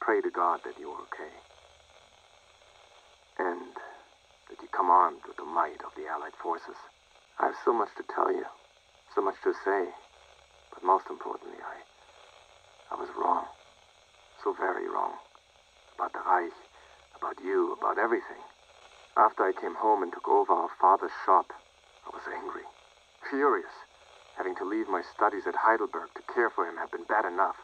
pray to God that you are okay. And that you come armed with the might of the Allied forces. I have so much to tell you, so much to say, but most importantly, I was wrong. So very wrong. About the Reich, about you, about everything. After I came home and took over our father's shop, I was angry, furious. Having to leave my studies at Heidelberg to care for him had been bad enough.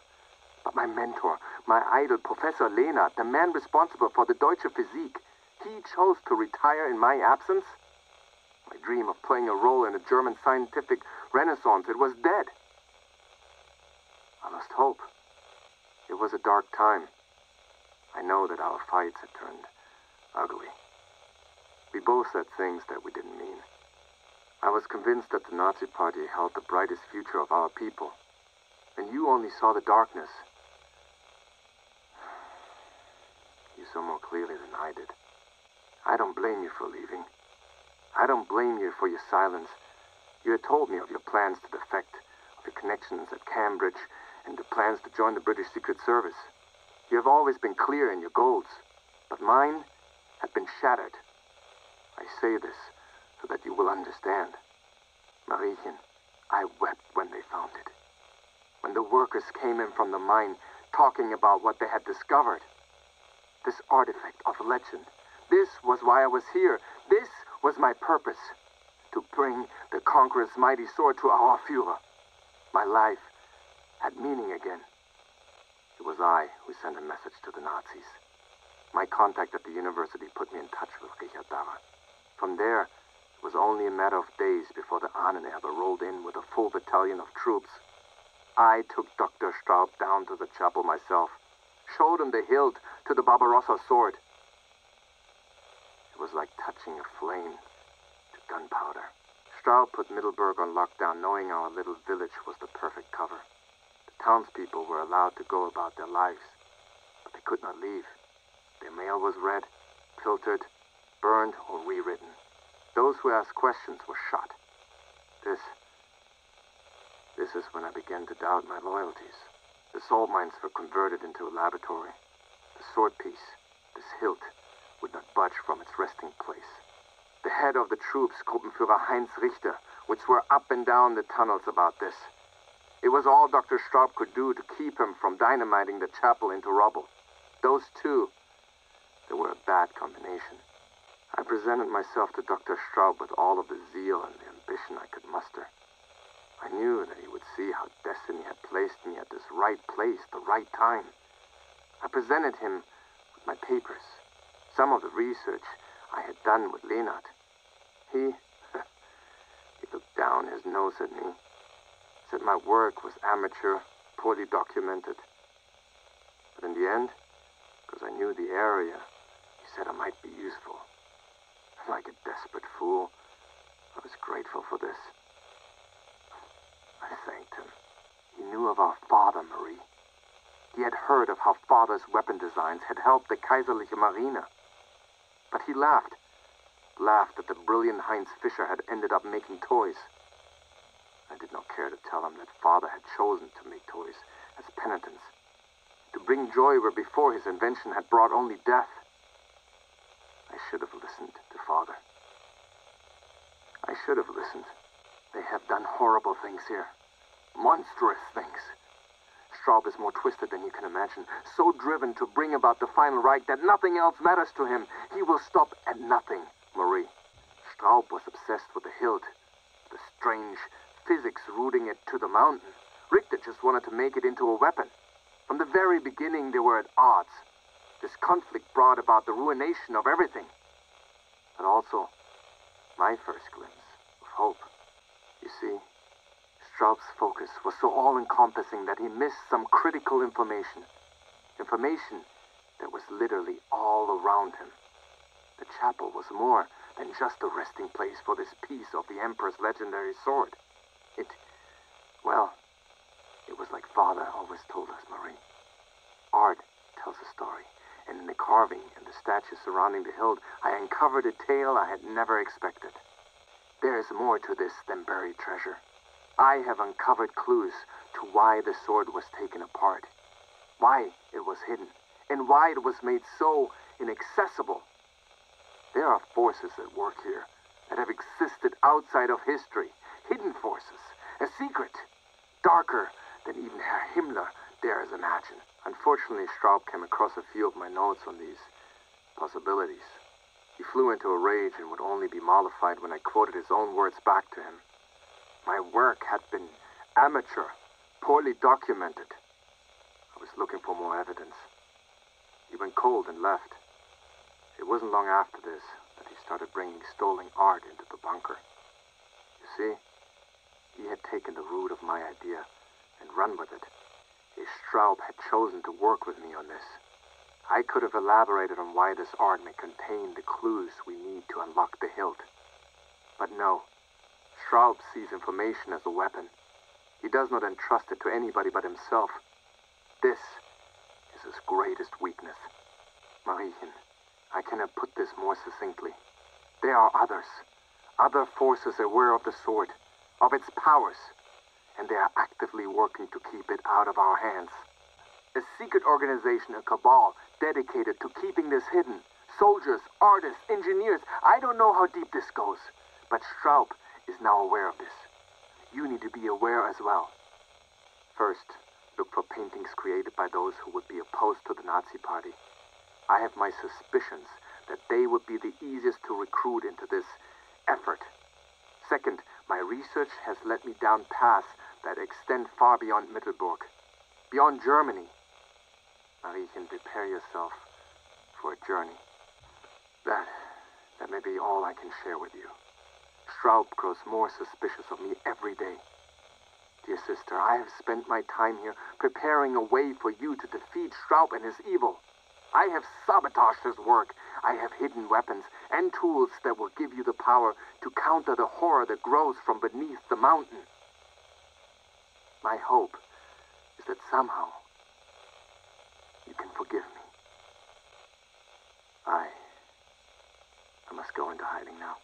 But my mentor, my idol, Professor Lehnert, the man responsible for the Deutsche Physik, he chose to retire in my absence? My dream of playing a role in a German scientific renaissance, it was dead. I lost hope. It was a dark time. I know that our fights had turned ugly. We both said things that we didn't mean. I was convinced that the Nazi Party held the brightest future of our people. And you only saw the darkness. You saw more clearly than I did. I don't blame you for leaving. I don't blame you for your silence. You had told me of your plans to defect, of your connections at Cambridge, and the plans to join the British Secret Service. You have always been clear in your goals, but mine have been shattered. I say this so that you will understand. Mariechen, I wept when they found it. When the workers came in from the mine, talking about what they had discovered. This artifact of legend. This was why I was here. This was my purpose. To bring the Conqueror's mighty sword to our Führer. My life had meaning again. It was I who sent a message to the Nazis. My contact at the university put me in touch with Richard Darrer. From there, it was only a matter of days before the Ahnenerbe rolled in with a full battalion of troops. I took Dr. Straub down to the chapel myself, showed him the hilt to the Barbarossa sword. It was like touching a flame to gunpowder. Straub put Middelburg on lockdown, knowing our little village was the perfect cover. The townspeople were allowed to go about their lives, but they could not leave. Their mail was read, filtered, burned, or rewritten. Those who asked questions were shot. This is when I began to doubt my loyalties. The salt mines were converted into a laboratory. The sword piece, this hilt, would not budge from its resting place. The head of the troops, Gruppenführer Heinz Richter, would swear up and down the tunnels about this. It was all Dr. Straub could do to keep him from dynamiting the chapel into rubble. Those two, they were a bad combination. I presented myself to Dr. Straub with all of the zeal and the ambition I could muster. I knew that he would see how destiny had placed me at this right place, the right time. I presented him with my papers, some of the research I had done with Lehnert. He looked down his nose at me, said my work was amateur, poorly documented. But in the end, because I knew the area, he said I might be useful. Like a desperate fool, I was grateful for this. I thanked him. He knew of our father, Marie. He had heard of how father's weapon designs had helped the Kaiserliche Marine. But he laughed that the brilliant Heinz Fischer had ended up making toys. I did not care to tell him that father had chosen to make toys as penitence, to bring joy where before his invention had brought only death. I should have listened to father. I should have listened. They have done horrible things here. Monstrous things. Straub is more twisted than you can imagine. So driven to bring about the final Reich that nothing else matters to him. He will stop at nothing, Marie. Straub was obsessed with the hilt. The strange physics rooting it to the mountain. Richter just wanted to make it into a weapon. From the very beginning, they were at odds. This conflict brought about the ruination of everything. But also, my first glimpse of hope. You see, Straub's focus was so all-encompassing that he missed some critical information. Information that was literally all around him. The chapel was more than just a resting place for this piece of the Emperor's legendary sword. It was like Father always told us, Marie. Art tells a story. And in the carving and the statues surrounding the hilt, I uncovered a tale I had never expected. There is more to this than buried treasure. I have uncovered clues to why the sword was taken apart, why it was hidden, and why it was made so inaccessible. There are forces at work here that have existed outside of history, hidden forces, a secret, darker than even Herr Himmler dares imagine. Unfortunately, Straub came across a few of my notes on these possibilities. He flew into a rage and would only be mollified when I quoted his own words back to him. My work had been amateur, poorly documented. I was looking for more evidence. He went cold and left. It wasn't long after this that he started bringing stolen art into the bunker. You see, he had taken the root of my idea and run with it. If Straub had chosen to work with me on this, I could have elaborated on why this art may contain the clues we need to unlock the hilt. But no, Straub sees information as a weapon. He does not entrust it to anybody but himself. This is his greatest weakness. Mariechen, I cannot put this more succinctly. There are others, other forces aware of the sword, of its powers, and they are actively working to keep it out of our hands. A secret organization, a cabal, dedicated to keeping this hidden. Soldiers, artists, engineers, I don't know how deep this goes, but Straub is now aware of this. You need to be aware as well. First, look for paintings created by those who would be opposed to the Nazi Party. I have my suspicions that they would be the easiest to recruit into this effort. Second, my research has led me down paths that extend far beyond Mittelburg, beyond Germany. Mariechen, prepare yourself for a journey. That may be all I can share with you. Straub grows more suspicious of me every day. Dear sister, I have spent my time here preparing a way for you to defeat Straub and his evil. I have sabotaged his work. I have hidden weapons and tools that will give you the power to counter the horror that grows from beneath the mountain. My hope is that somehow you can forgive me. I must go into hiding now.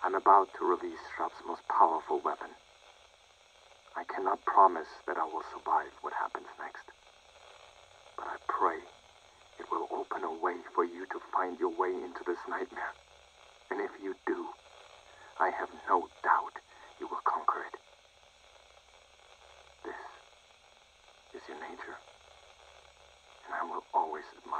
I'm about to release Straub's most powerful weapon. I cannot promise that I will survive what happens next, but I pray it will open a way for you to find your way into this nightmare. And if you do, I have no doubt you will conquer it. This is your nature, and I will always admire